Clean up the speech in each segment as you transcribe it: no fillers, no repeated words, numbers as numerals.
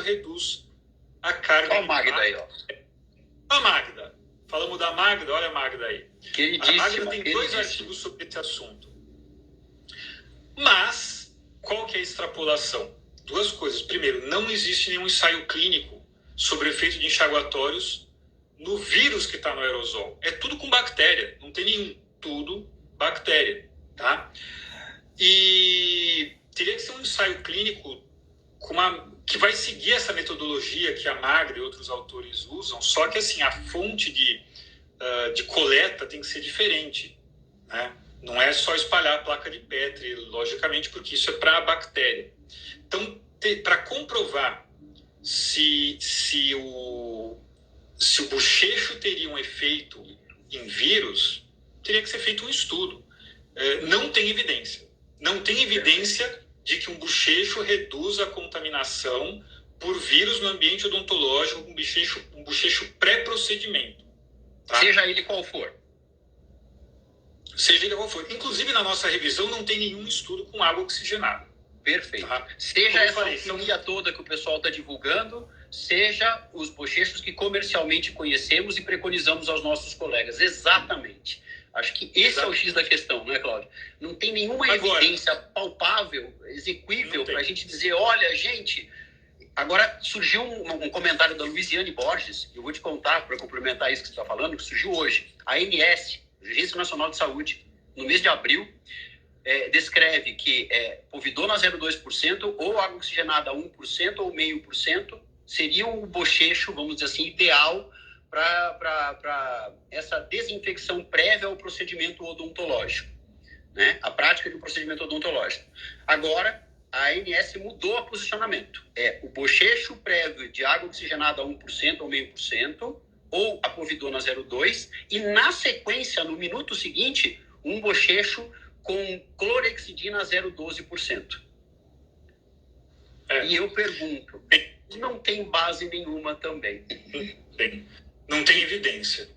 reduz a carga. Olha a Magda aí, ó. A Magda. Falamos da Magda, olha a Magda aí. A Magda tem 2 artigos sobre esse assunto. Mas, qual que é a extrapolação? 2 coisas. Primeiro, não existe nenhum ensaio clínico sobre o efeito de enxaguatórios no vírus que está no aerosol. É tudo com bactéria, não tem nenhum. Tudo bactéria, tá? E teria que ser um ensaio clínico que vai seguir essa metodologia que a Magda e outros autores usam, só que assim, a fonte de coleta tem que ser diferente, né? Não é só espalhar a placa de Petri, logicamente, porque isso é para a bactéria. Então, para comprovar se o bochecho teria um efeito em vírus, teria que ser feito um estudo. Não tem evidência. Não tem evidência de que um bochecho reduz a contaminação por vírus no ambiente odontológico, um bochecho pré-procedimento. Tá? Seja ele qual for. Seja ele qual for. Inclusive, na nossa revisão, não tem nenhum estudo com água oxigenada. Perfeito. Tá? Seja essa alquimia toda que o pessoal está divulgando, seja os bochechos que comercialmente conhecemos e preconizamos aos nossos colegas. Exatamente. Acho que esse é o X da questão, não é, Cláudio? Não tem nenhuma evidência palpável, exequível, para a gente dizer, olha, gente... Agora, surgiu um comentário da Luiziane Borges, eu vou te contar, para complementar isso que você está falando, que surgiu hoje. A ANS, Agência Nacional de Saúde, no mês de abril, descreve que povidona 0,2% ou água oxigenada 1% ou 0,5% seria o bochecho, vamos dizer assim, ideal para essa desinfecção prévia ao procedimento odontológico, né? A prática de um procedimento odontológico. Agora, a ANS mudou o posicionamento. O bochecho prévio de água oxigenada 1% ou 0,5%, ou a povidona 0,2%, e na sequência, no minuto seguinte, um bochecho com clorexidina 0,12%. E eu pergunto, não tem base nenhuma também. Não tem evidência.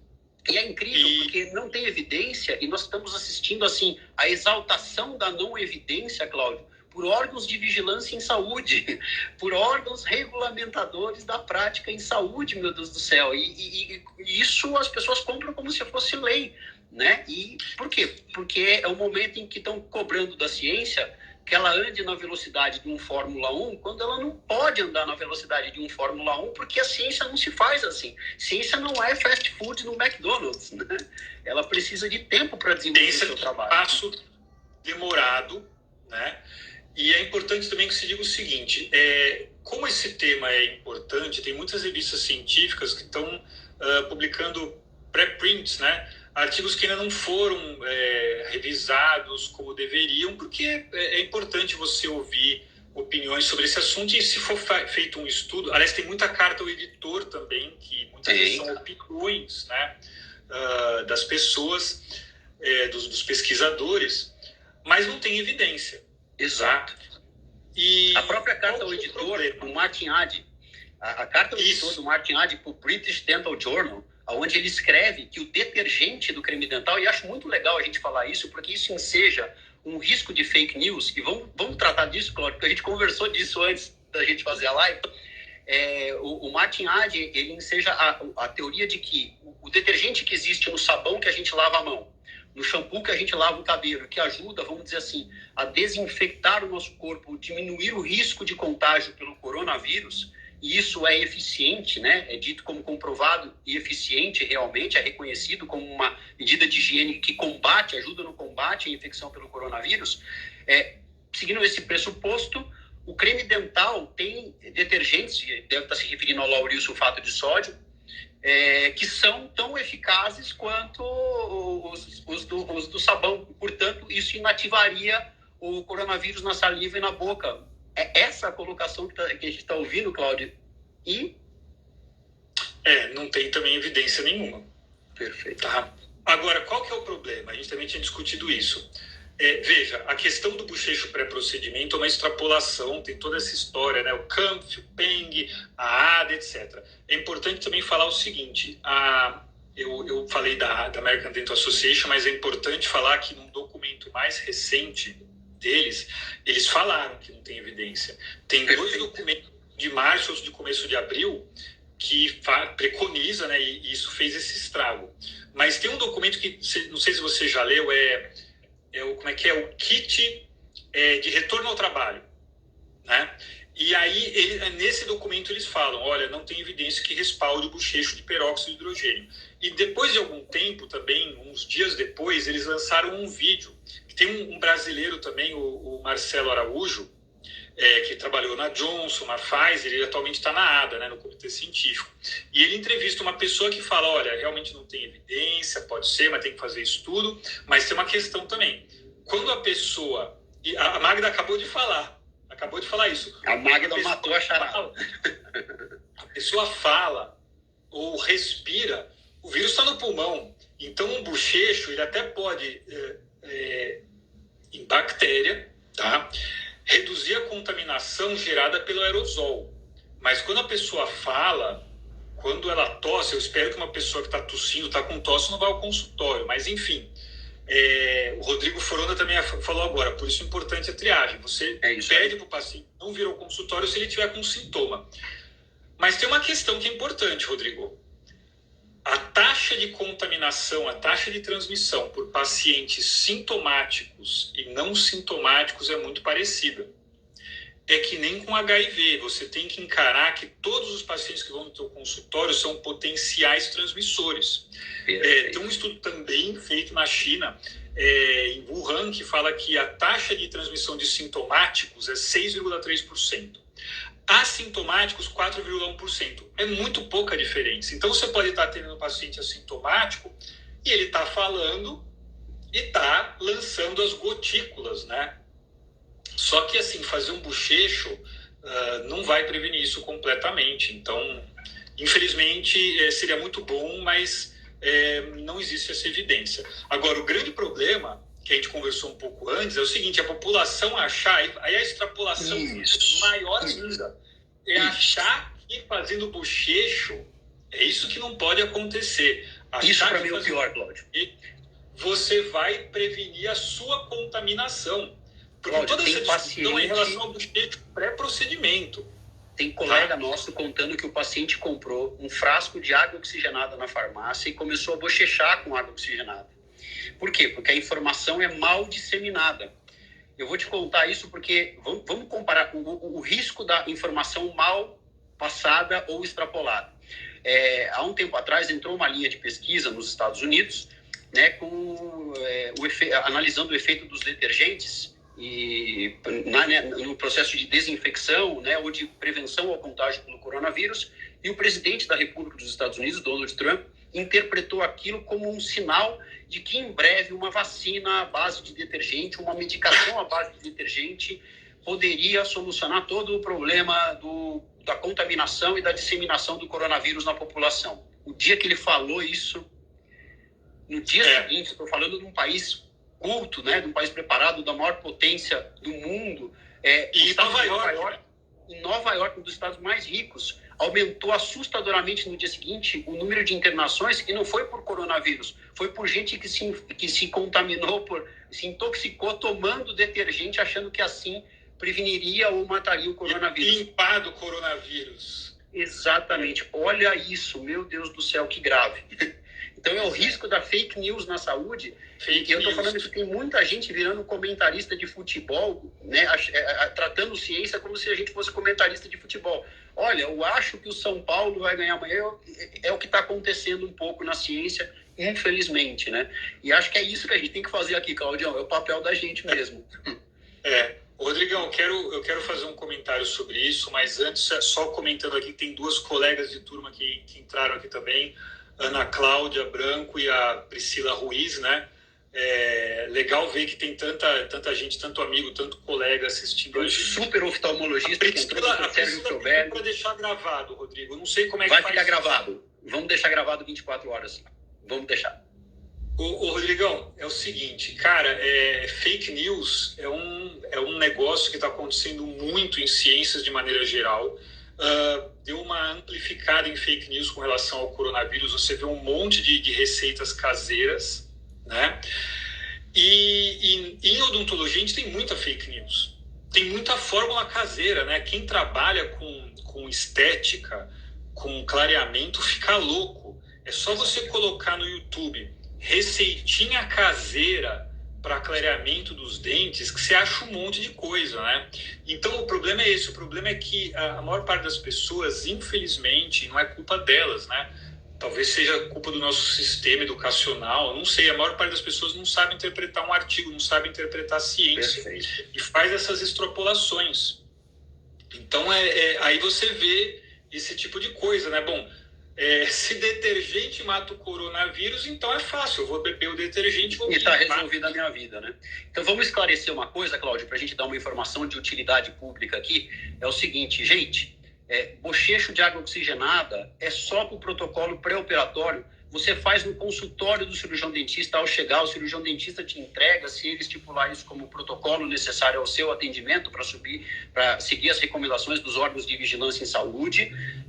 E é incrível, porque não tem evidência, e nós estamos assistindo assim a exaltação da não evidência, Cláudio, por órgãos de vigilância em saúde, por órgãos regulamentadores da prática em saúde, meu Deus do céu. E isso as pessoas compram como se fosse lei, né? E por quê? Porque é o momento em que estão cobrando da ciência que ela ande na velocidade de um Fórmula 1, quando ela não pode andar na velocidade de um Fórmula 1, porque a ciência não se faz assim. Ciência não é fast food no McDonald's, né? Ela precisa de tempo para desenvolver o seu trabalho. Passo demorado, né? E é importante também que se diga o seguinte, como esse tema é importante, tem muitas revistas científicas que estão publicando pré-prints, né? Artigos que ainda não foram revisados como deveriam, porque é importante você ouvir opiniões sobre esse assunto, e se for feito um estudo, aliás, tem muita carta ao editor também, que muitas vezes são opiniões, né, das pessoas, dos pesquisadores, mas não tem evidência. Exato. E a própria carta ao editor do Martin Addy, a carta ao editor do Martin Addy para o British Dental Journal, onde ele escreve que o detergente do creme dental, e acho muito legal a gente falar isso, porque isso enseja um risco de fake news, e vamos tratar disso, Cláudio, porque a gente conversou disso antes da gente fazer a live. O Martin Addy, ele enseja a teoria de que o detergente que existe no sabão que a gente lava a mão, no shampoo que a gente lava o cabelo, que ajuda, vamos dizer assim, a desinfectar o nosso corpo, diminuir o risco de contágio pelo coronavírus, e isso é eficiente, né? É dito como comprovado e eficiente realmente, é reconhecido como uma medida de higiene que ajuda no combate à infecção pelo coronavírus. Seguindo esse pressuposto, o creme dental tem detergentes, deve estar se referindo ao lauryl sulfato de sódio, que são tão eficazes quanto os do sabão. Portanto, isso inativaria o coronavírus na saliva e na boca. É essa a colocação que a gente está ouvindo, Cláudio? Não tem também evidência nenhuma. Perfeito. Tá? Agora, qual que é o problema? A gente também tinha discutido isso. Veja, a questão do bochecho pré-procedimento é uma extrapolação, tem toda essa história, né? O Kampf, o Peng, a ADA, etc. É importante também falar o seguinte, eu falei da American Dental Association, mas é importante falar que num documento mais recente deles, eles falaram que não tem evidência. Tem dois documentos de março ou de começo de abril que preconiza, né, e isso fez esse estrago. Mas tem um documento que, não sei se você já leu, como é que é? O kit de retorno ao trabalho, né? E aí, nesse documento eles falam, olha, não tem evidência que respalde o bochecho de peróxido de hidrogênio. E depois de algum tempo, também, uns dias depois, eles lançaram um vídeo. Tem um brasileiro também, o Marcelo Araújo, que trabalhou na Johnson, na Pfizer, ele atualmente está na ADA, né, no Comitê Científico. E ele entrevista uma pessoa que fala, olha, realmente não tem evidência, pode ser, mas tem que fazer estudo. Mas tem uma questão também. Quando a pessoa... E a Magda acabou de falar isso. A Magda matou a charada. A pessoa fala ou respira, o vírus está no pulmão. Então, um bochecho, ele até pode, em bactéria, tá? Reduzir a contaminação gerada pelo aerosol. Mas quando a pessoa fala, quando ela tosse, eu espero que uma pessoa que está tossindo, está com tosse, não vá ao consultório. Mas, enfim, o Rodrigo Forona também falou agora, por isso é importante a triagem. Você pede para o paciente não vir ao consultório se ele tiver com sintoma. Mas tem uma questão que é importante, Rodrigo. A taxa de contaminação, a taxa de transmissão por pacientes sintomáticos e não sintomáticos é muito parecida. É que nem com HIV, você tem que encarar que todos os pacientes que vão no teu consultório são potenciais transmissores. Tem um estudo também feito na China, em Wuhan, que fala que a taxa de transmissão de sintomáticos é 6,3%. Assintomáticos, 4,1%. É muito pouca diferença. Então, você pode estar tendo um paciente assintomático e ele está falando e está lançando as gotículas, né? Só que, assim, fazer um bochecho não vai prevenir isso completamente. Então, infelizmente, seria muito bom, mas não existe essa evidência. Agora, o grande problema, que a gente conversou um pouco antes, é o seguinte, a população achar, aí a extrapolação maior ainda, achar que fazendo bochecho, é isso que não pode acontecer. Achar isso para mim é o pior, Cláudio. Você vai prevenir a sua contaminação. Porque Cláudio, toda essa discussão em relação ao bochecho pré-procedimento. Tem colega nosso contando que o paciente comprou um frasco de água oxigenada na farmácia e começou a bochechar com água oxigenada. Por quê? Porque a informação é mal disseminada. Eu vou te contar isso porque vamos comparar o risco da informação mal passada ou extrapolada. Há um tempo atrás entrou uma linha de pesquisa nos Estados Unidos, né, analisando o efeito dos detergentes e no processo de desinfecção, né, ou de prevenção ao contágio pelo coronavírus, e o presidente da República dos Estados Unidos, Donald Trump, interpretou aquilo como um sinal de que em breve uma vacina à base de detergente, uma medicação à base de detergente poderia solucionar todo o problema da contaminação e da disseminação do coronavírus na população. O dia que ele falou isso, no dia seguinte, estou falando de um país culto, né, de um país preparado, da maior potência do mundo, e em Nova York, um dos estados mais ricos, aumentou assustadoramente no dia seguinte o número de internações, e não foi por coronavírus, foi por gente que se contaminou, se intoxicou tomando detergente, achando que assim preveniria ou mataria o coronavírus. Limpar do coronavírus. Exatamente. Olha isso, meu Deus do céu, que grave. Então é o risco da fake news na saúde. E eu estou falando que tem muita gente virando comentarista de futebol, né, tratando ciência como se a gente fosse comentarista de futebol. Olha, eu acho que o São Paulo vai ganhar amanhã. É o que está acontecendo um pouco na ciência, infelizmente, né? E acho que é isso que a gente tem que fazer aqui, Claudião. É o papel da gente mesmo. Rodrigão, eu quero fazer um comentário sobre isso, mas antes, só comentando aqui, tem duas colegas de turma que entraram aqui também, Ana Cláudia Branco e a Priscila Ruiz, né? Legal ver que tem tanta gente, tanto amigo, tanto colega assistindo a gente. Super oftalmologista que entrou no Sérgio Felberg. Para deixar gravado, Rodrigo. Não sei como é que vai ficar gravado. Vamos deixar gravado 24 horas. Vamos deixar. Ô Rodrigão, é o seguinte, cara, fake news é um negócio que está acontecendo muito em ciências de maneira geral. Deu uma amplificada em fake news com relação ao coronavírus. Você vê um monte de receitas caseiras, né? E em odontologia a gente tem muita fake news, tem muita fórmula caseira, né? Quem trabalha com estética, com clareamento, fica louco. É só você colocar no YouTube receitinha caseira para clareamento dos dentes, que você acha um monte de coisa, né? Então, o problema é esse. O problema é que a maior parte das pessoas, infelizmente, não é culpa delas, né? Talvez seja culpa do nosso sistema educacional, não sei. A maior parte das pessoas não sabe interpretar um artigo, não sabe interpretar a ciência. Perfeito. E faz essas extrapolações. Então, aí você vê esse tipo de coisa, né? Bom, se detergente mata o coronavírus, então é fácil. Eu vou beber o detergente e vou... E está resolvida a minha vida, né? Então, vamos esclarecer uma coisa, Cláudio, para a gente dar uma informação de utilidade pública aqui. É o seguinte, gente... bochecho de água oxigenada é só para o protocolo pré-operatório. Você faz no consultório do cirurgião dentista. Ao chegar, o cirurgião dentista te entrega, se ele estipular isso como protocolo necessário ao seu atendimento, para seguir as recomendações dos órgãos de vigilância em saúde,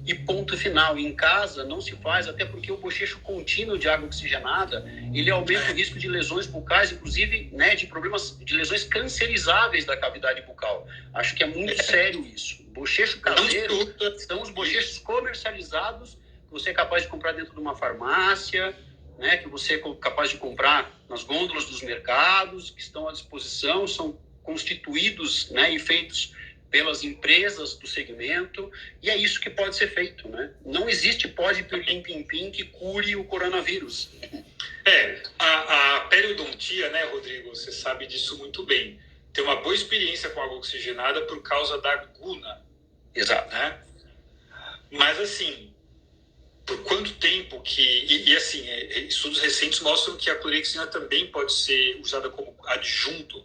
e ponto final. Em casa não se faz, até porque o bochecho contínuo de água oxigenada, ele aumenta o risco de lesões bucais, inclusive, né, de problemas, de lesões cancerizáveis da cavidade bucal. Acho que é muito sério isso. Bochecho caseiro são os bochechos comercializados que você é capaz de comprar dentro de uma farmácia, né, que você é capaz de comprar nas gôndolas dos mercados, que estão à disposição, são constituídos, né, e feitos pelas empresas do segmento, e é isso que pode ser feito, né? Não existe pó de pirlim-pim-pim que cure o coronavírus. A periodontia, né, Rodrigo, você sabe disso muito bem. Tem uma boa experiência com água oxigenada por causa da guna. Exato. Né? Mas, assim, por quanto tempo que... assim, estudos recentes mostram que a clorexina também pode ser usada como adjunto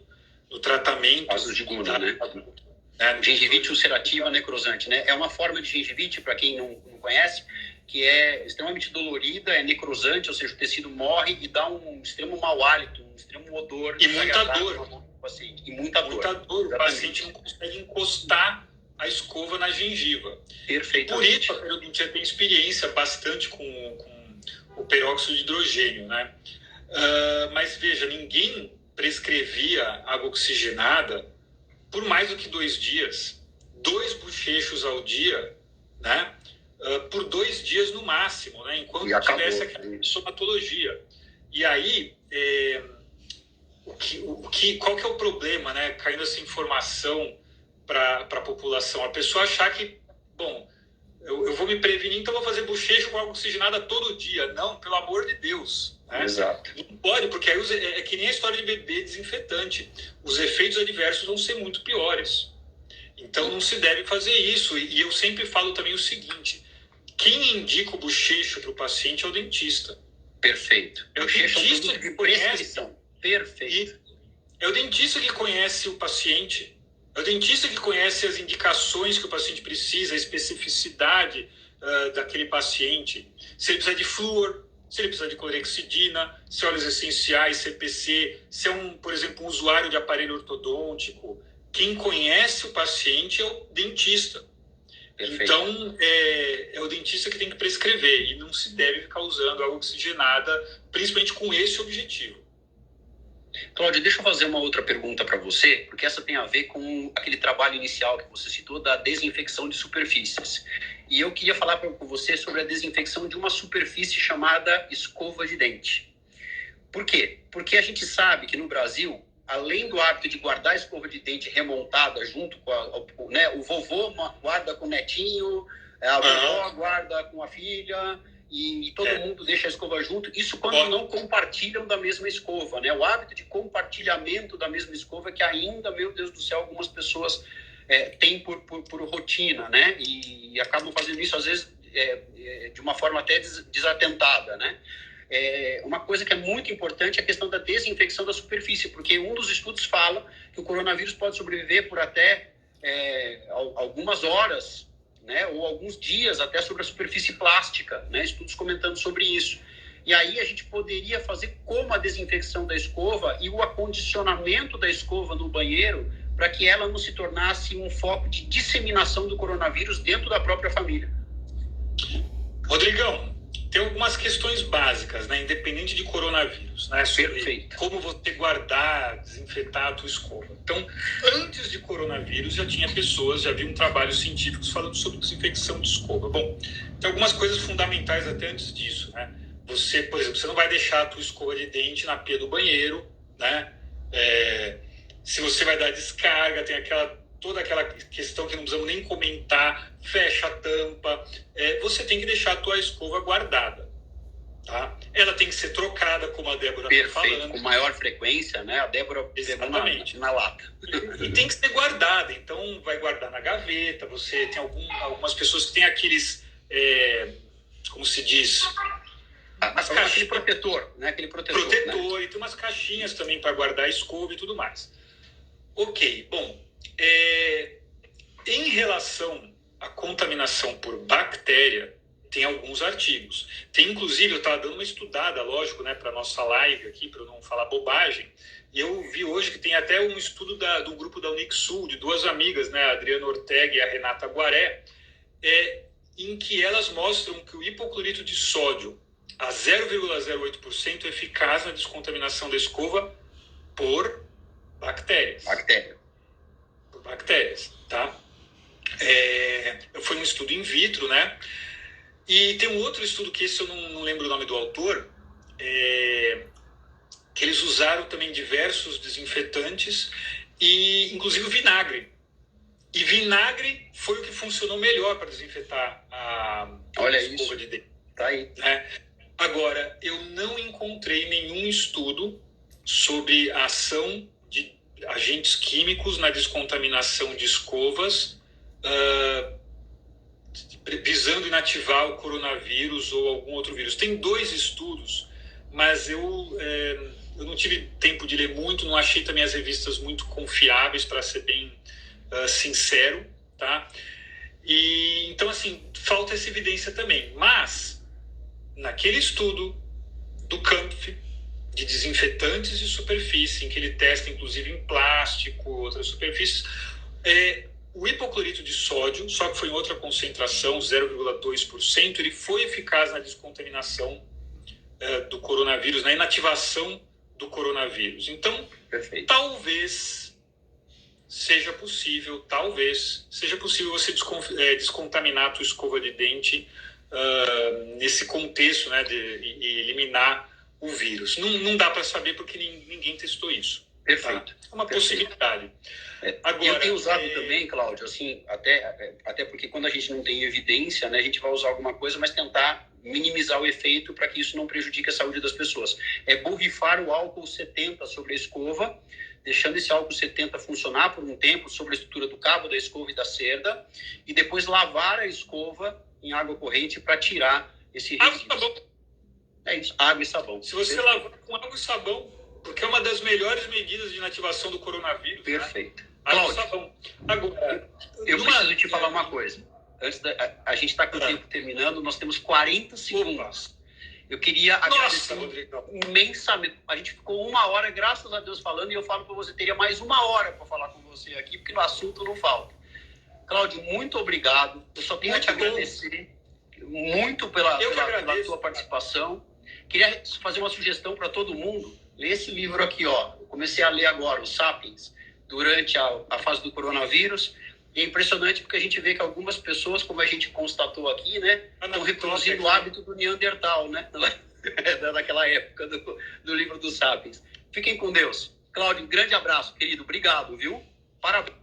no tratamento... Casos de guna, né? Gengivite ulcerativa necrosante, né? É uma forma de gengivite, para quem não conhece, que é extremamente dolorida, é necrosante, ou seja, o tecido morre e dá um extremo mau hálito, um extremo odor. E muita dor. Paciente. E muita dor. O paciente não consegue encostar a escova na gengiva. Perfeitamente. Por isso a periodontia tem experiência bastante com o peróxido de hidrogênio, né? Mas veja, ninguém prescrevia água oxigenada por mais do que 2 dias. 2 bochechos ao dia, né? Por 2 dias no máximo, né? Enquanto tivesse aquela somatologia. E aí... qual que é o problema, né? Caindo essa informação para a população? A pessoa achar que, bom, eu vou me prevenir, então vou fazer bochecho com água oxigenada todo dia. Não, pelo amor de Deus. Né? Exato. Não pode, porque aí é que nem a história de beber desinfetante. Os efeitos adversos vão ser muito piores. Então não se deve fazer isso. E eu sempre falo também o seguinte: quem indica o bochecho para o paciente é o dentista. Perfeito. É o dentista que conhece. Perfeito. É o dentista que conhece o paciente, é o dentista que conhece as indicações que o paciente precisa, a especificidade daquele paciente. Se ele precisa de flúor, se ele precisa de clorexidina, se óleos essenciais, CPC, se é, por exemplo, um usuário de aparelho ortodôntico. Quem conhece o paciente é o dentista. Perfeito. Então, é o dentista que tem que prescrever e não se deve ficar usando água oxigenada, principalmente com esse objetivo. Cláudio, deixa eu fazer uma outra pergunta para você, porque essa tem a ver com aquele trabalho inicial que você citou da desinfecção de superfícies. E eu queria falar com você sobre a desinfecção de uma superfície chamada escova de dente. Por quê? Porque a gente sabe que no Brasil, além do hábito de guardar a escova de dente remontada junto com né, o vovô guarda com o netinho, a vovó guarda com a filha... E todo mundo deixa a escova junto. Isso quando não compartilham da mesma escova, né? O hábito de compartilhamento da mesma escova que ainda, meu Deus do céu, algumas pessoas têm por rotina, né? E acabam fazendo isso, às vezes, de uma forma até desatentada, né? Uma coisa que é muito importante é a questão da desinfecção da superfície, porque um dos estudos fala que o coronavírus pode sobreviver por até algumas horas, né, ou alguns dias até sobre a superfície plástica, né, estudos comentando sobre isso. E aí a gente poderia fazer como a desinfecção da escova e o acondicionamento da escova no banheiro para que ela não se tornasse um foco de disseminação do coronavírus dentro da própria família. Rodrigão, tem algumas questões básicas, né, independente de coronavírus, né, sobre Perfeito. como você guardar, desinfetar a tua escova. Então, antes de coronavírus, já tinha pessoas, já havia trabalhos científicos falando sobre desinfecção de escova. Bom, tem algumas coisas fundamentais até antes disso, né? Você, por exemplo, você não vai deixar a tua escova de dente na pia do banheiro, né? Se você vai dar descarga, tem toda aquela questão que não precisamos nem comentar, fecha a tampa, você tem que deixar a tua escova guardada, tá? Ela tem que ser trocada, como a Débora está falando. Com maior frequência, né? A Débora exatamente na lata. E tem que ser guardada, então vai guardar na gaveta, você tem algumas pessoas que têm aqueles, como se diz... Aquele protetor, né? Aquele protetor, né? E tem umas caixinhas também para guardar a escova e tudo mais. Ok, bom, em relação à contaminação por bactéria, tem alguns artigos. Tem, inclusive, eu estava dando uma estudada, lógico, né, para a nossa live aqui, para eu não falar bobagem, e eu vi hoje que tem até um estudo do grupo da Unixul, de duas amigas, né, a Adriana Ortega e a Renata Guaré, em que elas mostram que o hipoclorito de sódio a 0,08% é eficaz na descontaminação da escova por bactérias. Por bactérias, tá? Foi um estudo in vitro, né? E tem um outro estudo que esse eu não lembro o nome do autor, que eles usaram também diversos desinfetantes e inclusive o vinagre. E vinagre foi o que funcionou melhor para desinfetar a escova de dente. Tá aí. Né? Agora, eu não encontrei nenhum estudo sobre a ação de agentes químicos na descontaminação de escovas visando inativar o coronavírus ou algum outro vírus. Tem 2 estudos, mas eu não tive tempo de ler muito, não achei também as revistas muito confiáveis, para ser bem sincero, tá? E, então, assim, falta essa evidência também. Mas, naquele estudo do Kampf, de desinfetantes de superfície, em que ele testa, inclusive, em plástico, outras superfícies, o hipoclorito de sódio, só que foi em outra concentração, 0,2%, ele foi eficaz na descontaminação do coronavírus, na inativação do coronavírus. Então, perfeito. talvez seja possível você descontaminar a tua escova de dente nesse contexto, né, e eliminar o vírus. Não dá para saber porque ninguém testou isso. Perfeito. Tá? É uma possibilidade. Agora, eu tenho usado também, Cláudio, assim, até porque quando a gente não tem evidência, né, a gente vai usar alguma coisa, mas tentar minimizar o efeito para que isso não prejudique a saúde das pessoas. É borrifar o álcool 70 sobre a escova, deixando esse álcool 70 funcionar por um tempo sobre a estrutura do cabo da escova e da cerda, e depois lavar a escova em água corrente para tirar esse resíduo. Água e sabão. É isso, água e sabão. Se você lavar com água e sabão, porque é uma das melhores medidas de inativação do coronavírus. Perfeito. Né? Água e sabão. Agora, eu preciso te falar uma coisa. Antes a gente está com o tempo terminando, nós temos 40 segundos. Opa. Eu queria agradecer Rodrigo, imensamente. A gente ficou 1 hora, graças a Deus, falando, e eu falo para você, teria mais 1 hora para falar com você aqui, porque no assunto não falta. Cláudio, muito obrigado. Eu só tenho a te agradecer muito pela tua participação. Queria fazer uma sugestão para todo mundo. Lê esse livro aqui, ó. Eu comecei a ler agora, o Sapiens, durante a fase do coronavírus. E é impressionante porque a gente vê que algumas pessoas, como a gente constatou aqui, né, estão reproduzindo o hábito do Neandertal, né? Daquela época do livro do Sapiens. Fiquem com Deus. Cláudio, um grande abraço, querido. Obrigado, viu? Parabéns.